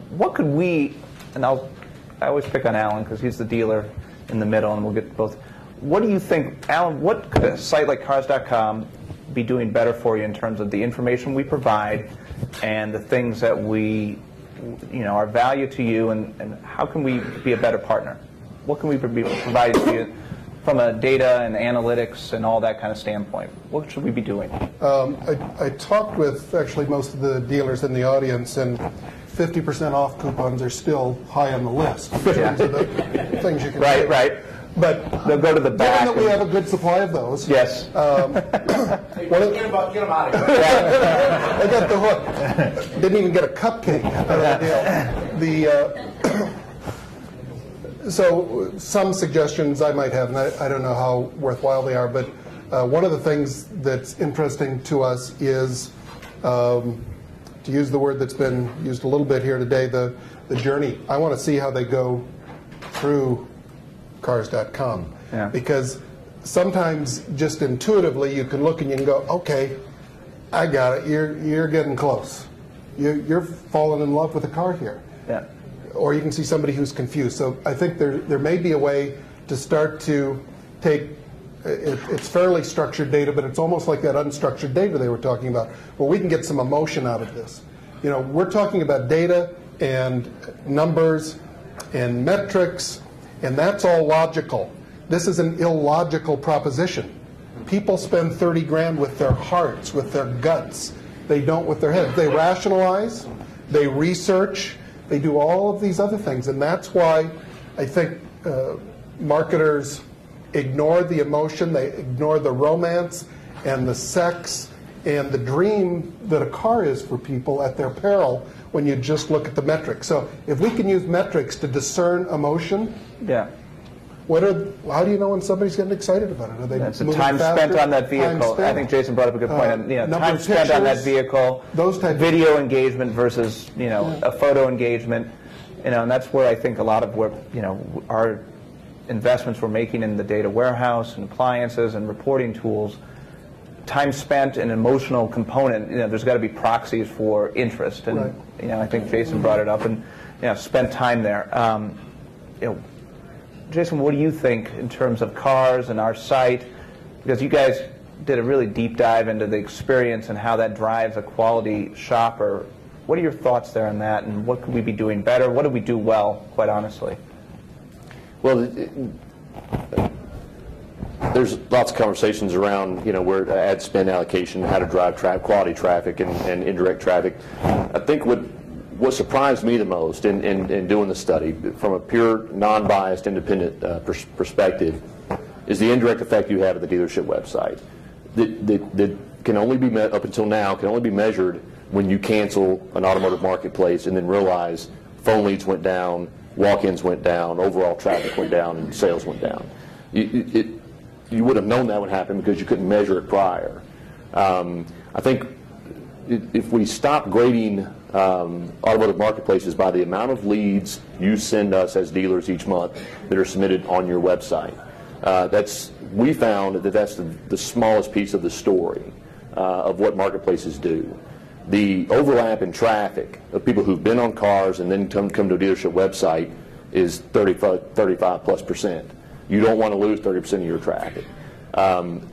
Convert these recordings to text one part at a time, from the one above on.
What could we, and I always pick on Alan because he's the dealer in the middle, and we'll get both. What do you think, Alan, what could a site like Cars.com be doing better for you in terms of the information we provide and the things that we, are value to you, and how can we be a better partner? What can we be providing to you from a data and analytics and all that kind of standpoint? What should we be doing? I talked with actually most of the dealers in the audience, and 50% off coupons are still high on the list in terms of the things you can do. Right. But they'll go to the back. Given that we have a good supply of those. Yes. Get them out of here. I got the hook. Didn't even get a cupcake out of the deal. So some suggestions I might have, and I don't know how worthwhile they are, but one of the things that's interesting to us is, to use the word that's been used a little bit here today, the journey. I want to see how they go through Cars.com. Yeah. Because sometimes just intuitively you can look and you can go, okay, I got it, you're getting close. You're falling in love with a car here. Yeah. Or you can see somebody who's confused. So I think there may be a way to start to take, it's fairly structured data, but it's almost like that unstructured data they were talking about, where we can get some emotion out of this. We're talking about data and numbers and metrics, and that's all logical. This is an illogical proposition. People spend 30 grand with their hearts, with their guts. They don't with their heads. They rationalize, they research, they do all of these other things, and that's why I think marketers ignore the emotion, they ignore the romance and the sex and the dream that a car is for people at their peril when you just look at the metrics. So if we can use metrics to discern emotion, yeah. How do you know when somebody's getting excited about it? Are they That's the moving time faster? spent on that vehicle. I think Jason brought up a good point. Time spent on that vehicle, those type video engagement versus a photo engagement, and that's where I think a lot of what our investments we're making in the data warehouse and appliances and reporting tools. Time spent and emotional component. There's got to be proxies for interest, and right. I think Jason brought it up, and spent time there. Jason, what do you think in terms of cars and our site? Because you guys did a really deep dive into the experience and how that drives a quality shopper. What are your thoughts there on that, and what could we be doing better? What do we do well, quite honestly? Well, there's lots of conversations around, where ad spend allocation, how to drive quality traffic and indirect traffic. I think what surprised me the most in doing the study, from a pure, non-biased, independent perspective, is the indirect effect you have at the dealership website. That can only be up until now can only be measured when you cancel an automotive marketplace and then realize phone leads went down, walk-ins went down, overall traffic went down, and sales went down. You would have known that would happen because you couldn't measure it prior. I think if we stop grading automotive marketplaces by the amount of leads you send us as dealers each month that are submitted on your website, we found that that's the smallest piece of the story of what marketplaces do. The overlap in traffic of people who've been on cars and then come to a dealership website is 35+%. You don't want to lose 30% of your traffic.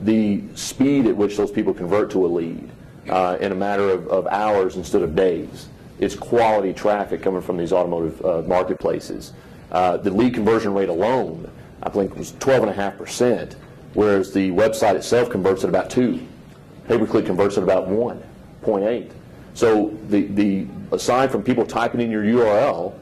The speed at which those people convert to a lead in a matter of hours instead of days. It's quality traffic coming from these automotive marketplaces. The lead conversion rate alone, I think, was 12.5%, whereas the website itself converts at about 2. Pay-per-click converts at about 1.8. So aside from people typing in your URL,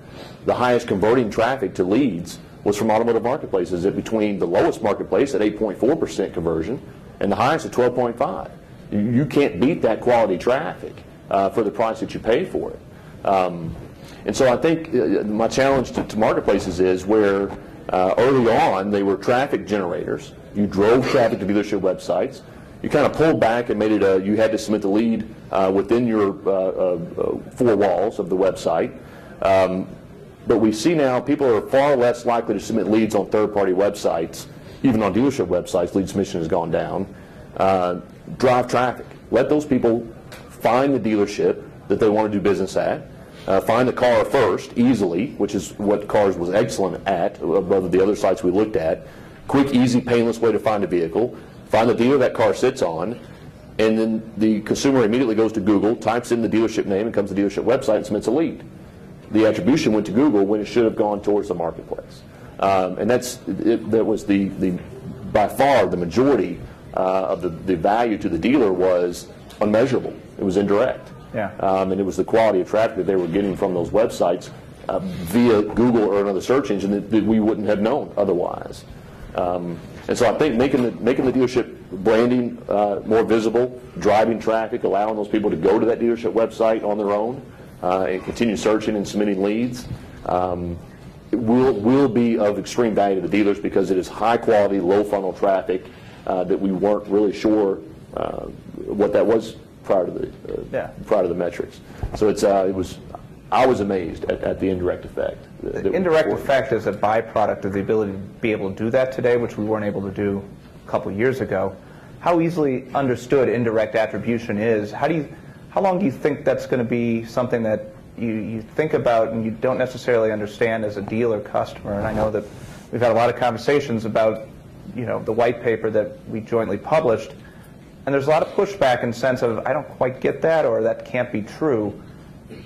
the highest converting traffic to leads was from automotive marketplaces, at between the lowest marketplace at 8.4% conversion and the highest at 12.5%. You can't beat that quality traffic for the price that you pay for it. And so I think my challenge to marketplaces is where early on they were traffic generators. You drove traffic to dealership websites. You kind of pulled back and made it you had to submit the lead within your 4 walls of the website. But we see now people are far less likely to submit leads on third-party websites. Even on dealership websites, lead submission has gone down. Drive traffic. Let those people find the dealership that they want to do business at, find the car first, easily, which is what Cars was excellent at, above the other sites we looked at. Quick, easy, painless way to find a vehicle. Find the dealer that car sits on, and then the consumer immediately goes to Google, types in the dealership name, and comes to the dealership website and submits a lead. The attribution went to Google when it should have gone towards the marketplace. And that was by far the majority of the value to the dealer was unmeasurable. It was indirect. Yeah. And it was the quality of traffic that they were getting from those websites via Google or another search engine that we wouldn't have known otherwise. And so I think making the dealership branding more visible, driving traffic, allowing those people to go to that dealership website on their own and continue searching and submitting leads will be of extreme value to the dealers, because it is high quality, low funnel traffic that we weren't really sure what that was prior to the metrics. So I was amazed at the indirect effect. The indirect effect is a byproduct of the ability to be able to do that today, which we weren't able to do a couple of years ago. How easily understood indirect attribution is? How long do you think that's going to be something that you think about and you don't necessarily understand as a dealer customer? And I know that we've had a lot of conversations about the white paper that we jointly published, and there's a lot of pushback in the sense of, I don't quite get that, or that can't be true.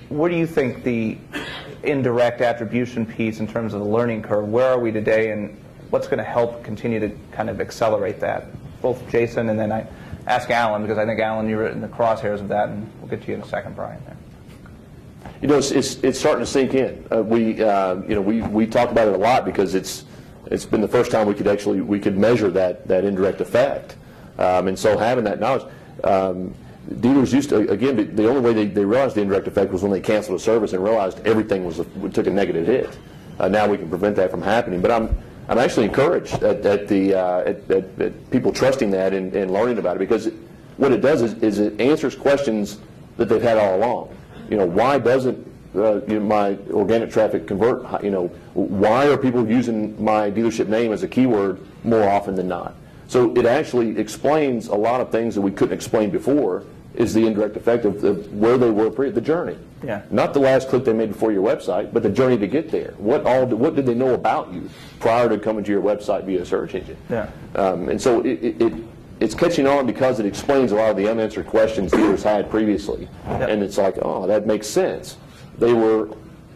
What do you think the indirect attribution piece in terms of the learning curve, where are we today, and what's going to help continue to kind of accelerate that? Both Jason, and then I ask Alan, because I think, Alan, you're in the crosshairs of that, and we'll get to you in a second, Brian. There. It's starting to sink in. We talk about it a lot because it's been the first time we could measure that indirect effect, and so having that knowledge. Dealers used to, again, the only way they realized the indirect effect was when they canceled a service and realized everything took a negative hit. Now we can prevent that from happening. But I'm actually encouraged at people trusting that and learning about it, because what it does is it answers questions that they've had all along. Why doesn't my organic traffic convert? Why are people using my dealership name as a keyword more often than not? So it actually explains a lot of things that we couldn't explain before, is the indirect effect of where they were the journey. Yeah. Not the last click they made before your website, but the journey to get there. What did they know about you prior to coming to your website via search engine? Yeah. And so it's catching on because it explains a lot of the unanswered questions dealers had previously. Yep. And it's like, oh, that makes sense. They were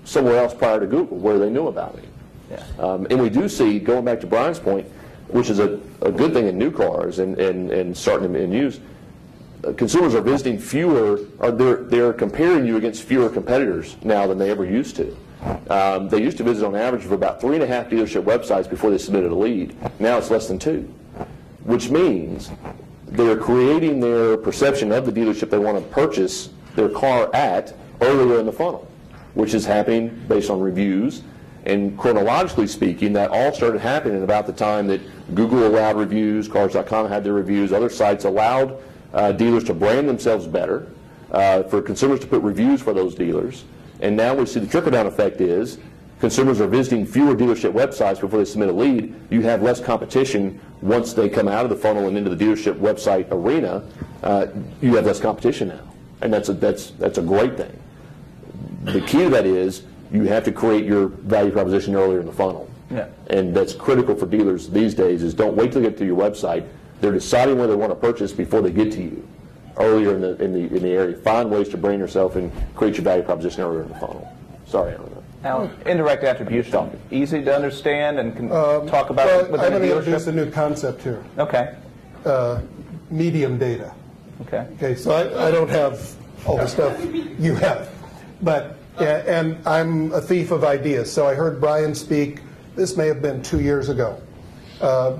somewhere else prior to Google where they knew about me. Yeah. And we do see, going back to Brian's point, which is a good thing in new cars and starting them in use, consumers are visiting fewer, or they're comparing you against fewer competitors now than they ever used to. They used to visit on average for about 3.5 dealership websites before they submitted a lead. Now it's less than 2, which means they're creating their perception of the dealership they want to purchase their car at earlier in the funnel, which is happening based on reviews. And chronologically speaking, that all started happening about the time that Google allowed reviews, Cars.com had their reviews, other sites allowed dealers to brand themselves better, for consumers to put reviews for those dealers. And now we see the trickle-down effect is consumers are visiting fewer dealership websites before they submit a lead. You have less competition once they come out of the funnel and into the dealership website arena. You have less competition now, and that's a great thing. The key to that is you have to create your value proposition earlier in the funnel. Yeah. And that's critical for dealers these days, is don't wait till they get to your website. They're deciding whether they want to purchase before they get to you, earlier in the area. Find ways to brand yourself and create your value proposition earlier in the funnel. Sorry, I don't know. Now, indirect attribution, easy to understand and can talk about it within I'm a going to introduce dealership? a new concept here. Okay. Medium data. Okay. Okay, so I don't have all the stuff you have, but and I'm a thief of ideas. So I heard Brian speak. This may have been 2 years ago,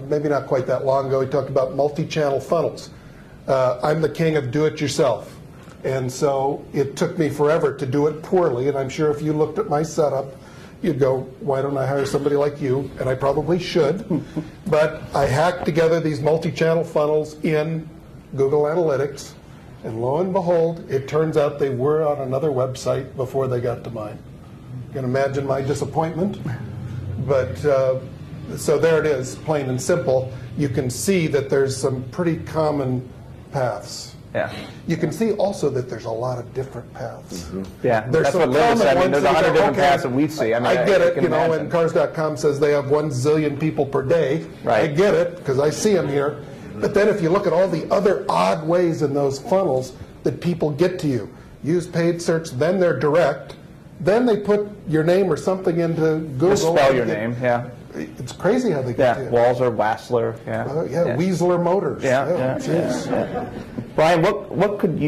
maybe not quite that long ago. He talked about multi-channel funnels. I'm the king of do-it-yourself, and so it took me forever to do it poorly. And I'm sure if you looked at my setup, you'd go, "Why don't I hire somebody like you?" And I probably should. But I hacked together these multi-channel funnels in Google Analytics. And lo and behold, it turns out they were on another website before they got to mine. You can imagine my disappointment. But so there it is, plain and simple. You can see that there's some pretty common paths Yeah. You can see also that there's a lot of different paths. Yeah, There's that's some what Linda said. I mean, common there's ones 100 that different okay, paths that we see. I mean, I get it, can you know, imagine. and Cars.com says they have 1 zillion people per day. Right. I get it, because I see them here. But then if you look at all the other odd ways in those funnels that people get to you, use paid search, then they're direct, then they put your name or something into Google. Misspell your name, yeah. It's crazy how they get to you. Walzer, Wassler, yeah. Weasler Motors. Yeah. Brian, what could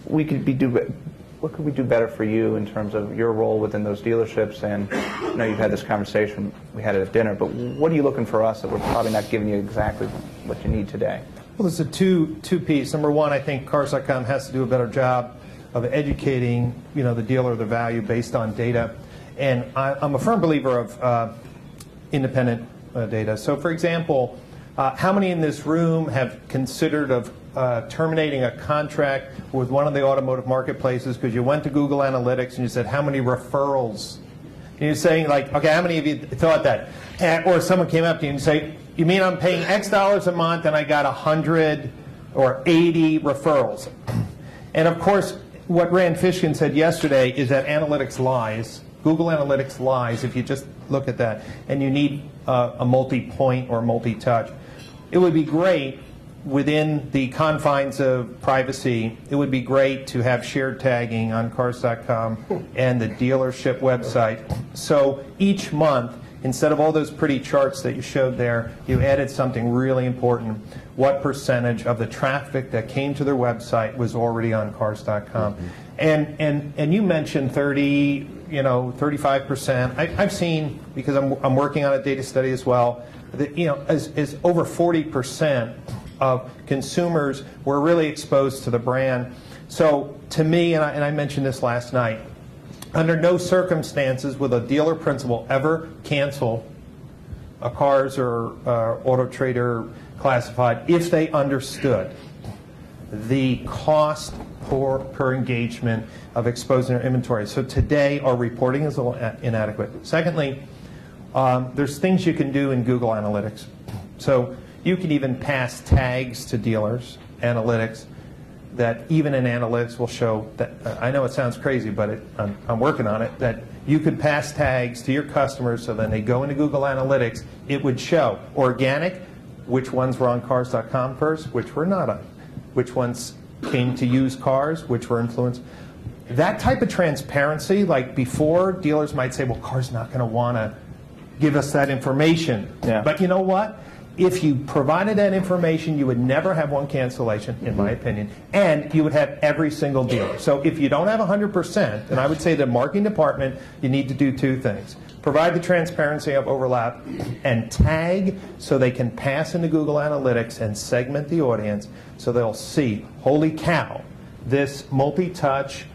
we do better for you in terms of your role within those dealerships? And I know you've had this conversation, we had it at dinner, but what are you looking for us that we're probably not giving you exactly what you need today? Well, there's a two-piece. Number one, I think Cars.com has to do a better job of educating, the dealer the value based on data. And I'm a firm believer of independent data. So, for example, how many in this room have considered of terminating a contract with one of the automotive marketplaces because you went to Google Analytics and you said, how many referrals? And you're saying, like, okay, how many of you thought that? Or someone came up to you and say, you mean I'm paying X dollars a month and I got 100 or 80 referrals? And of course, what Rand Fishkin said yesterday is that analytics lies. Google Analytics lies if you just look at that, and you need a multi-point or multi-touch. It would be great within the confines of privacy. It would be great to have shared tagging on Cars.com and the dealership website. So each month, instead of all those pretty charts that you showed there, you added something really important. What percentage of the traffic that came to their website was already on Cars.com? And you mentioned 35%. I've seen, because I'm working on a data study as well, that as over 40% of consumers were really exposed to the brand. So to me, and I mentioned this last night, under no circumstances will a dealer principal ever cancel a Cars or Auto Trader classified if they understood the cost per engagement of exposing their inventory. So today our reporting is a little inadequate. Secondly, there's things you can do in Google Analytics. So you can even pass tags to dealers, analytics, that even in analytics will show that, I know it sounds crazy, but I'm working on it, that you could pass tags to your customers so then they go into Google Analytics, it would show organic, which ones were on Cars.com first, which were not on, which ones came to used cars, which were influenced. That type of transparency, like before, dealers might say, well, Cars not going to want to give us that information. Yeah. But you know what? If you provided that information, you would never have one cancellation, in my opinion, and you would have every single dealer. So if you don't have 100%, then I would say the marketing department, you need to do two things. Provide the transparency of overlap and tag so they can pass into Google Analytics and segment the audience so they'll see, holy cow, this multi-touch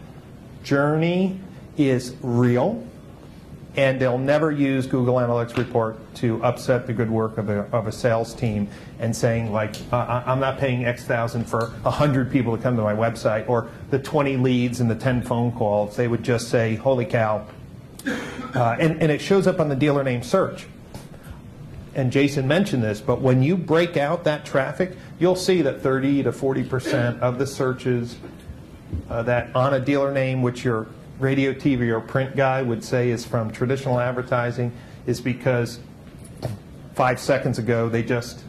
journey is real. And they'll never use Google Analytics report to upset the good work of a sales team and saying, like, I'm not paying X thousand for 100 people to come to my website, or the 20 leads and the 10 phone calls. They would just say, holy cow. And it shows up on the dealer name search. And Jason mentioned this, but when you break out that traffic, you'll see that 30 to 40% of the searches that on a dealer name, which your radio, TV, or print guy would say is from traditional advertising, is because 5 seconds ago they just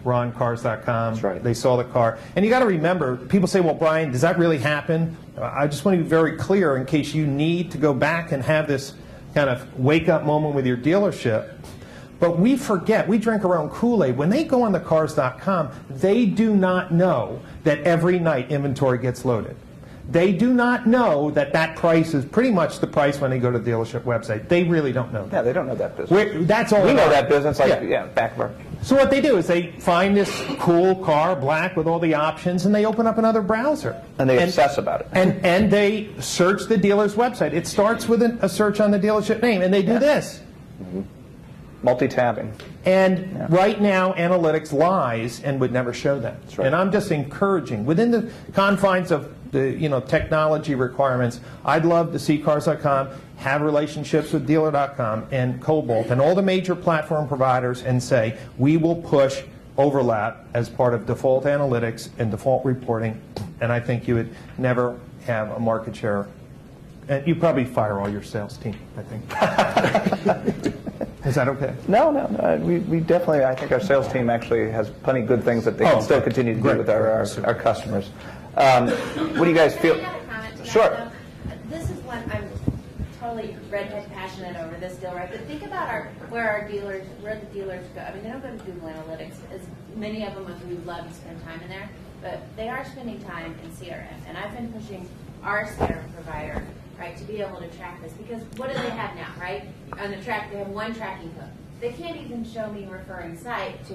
were on Cars.com. That's right. They saw the car. And you got to remember, people say, well, Brian, does that really happen? I just want to be very clear in case you need to go back and have this kind of wake-up moment with your dealership. But we forget, we drink our own Kool-Aid. When they go on the Cars.com, they do not know that every night inventory gets loaded. They do not know that that price is pretty much the price when they go to the dealership website. They really don't know that. Yeah, they don't know that business. That's all we know that business, like, back of our... So what they do is they find this cool car, black, with all the options, and they open up another browser. And they obsess about it. And they search the dealer's website. It starts with a search on the dealership name, and they do this. Mm-hmm. Multi-tabbing. And right now, analytics lies and would never show that. That's right. And I'm just encouraging, within the confines of the technology requirements, I'd love to see Cars.com have relationships with Dealer.com and Cobalt and all the major platform providers and say, we will push overlap as part of default analytics and default reporting and I think you would never have a market share. And you probably fire all your sales team, I think. Is that okay? No. We definitely, I think our sales team actually has plenty of good things that they can still continue to do with our customers. What do you guys feel? I have a comment to that, Sure. though. This is what I'm totally red-head passionate over this deal, right? But think about where the dealers go. I mean, they don't go to Google Analytics, as many of them as we would love to spend time in there, but they are spending time in CRM. And I've been pushing our CRM provider, right, to be able to track this, because what do they have now, right? On the track, they have one tracking code. They can't even show me referring site to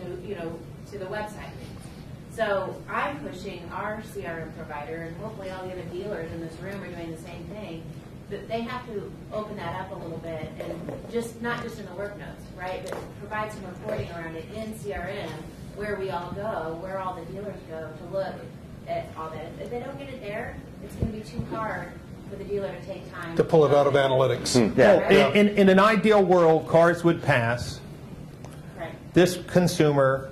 the website. So I'm pushing our CRM provider, and hopefully all the other dealers in this room are doing the same thing, that they have to open that up a little bit, and not just in the work notes, right, but provide some reporting around it in CRM, where we all go, where all the dealers go to look at all that. If they don't get it there, it's going to be too hard for the dealer to take time To pull it out of analytics. Well, in an ideal world, cars would pass. Right. This consumer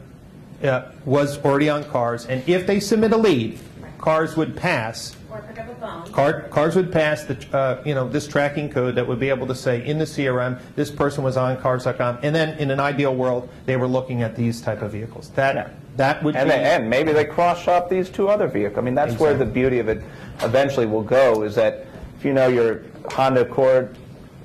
was already on cars, and if they submit a lead, cars would pass. Or pick up a phone. Cars would pass this tracking code that would be able to say in the CRM this person was on Cars.com, and then in an ideal world they were looking at these type of vehicles. That would be. And maybe they cross-shop these two other vehicles. I mean, that's where the beauty of it eventually will go, is that if you know your Honda Accord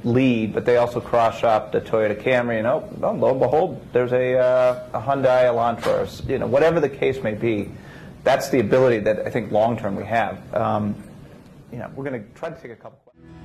lead, but they also cross-shop the Toyota Camry, and lo and behold, there's a Hyundai Elantra, or, whatever the case may be. That's the ability that I think long-term we have. We're going to try to take a couple questions.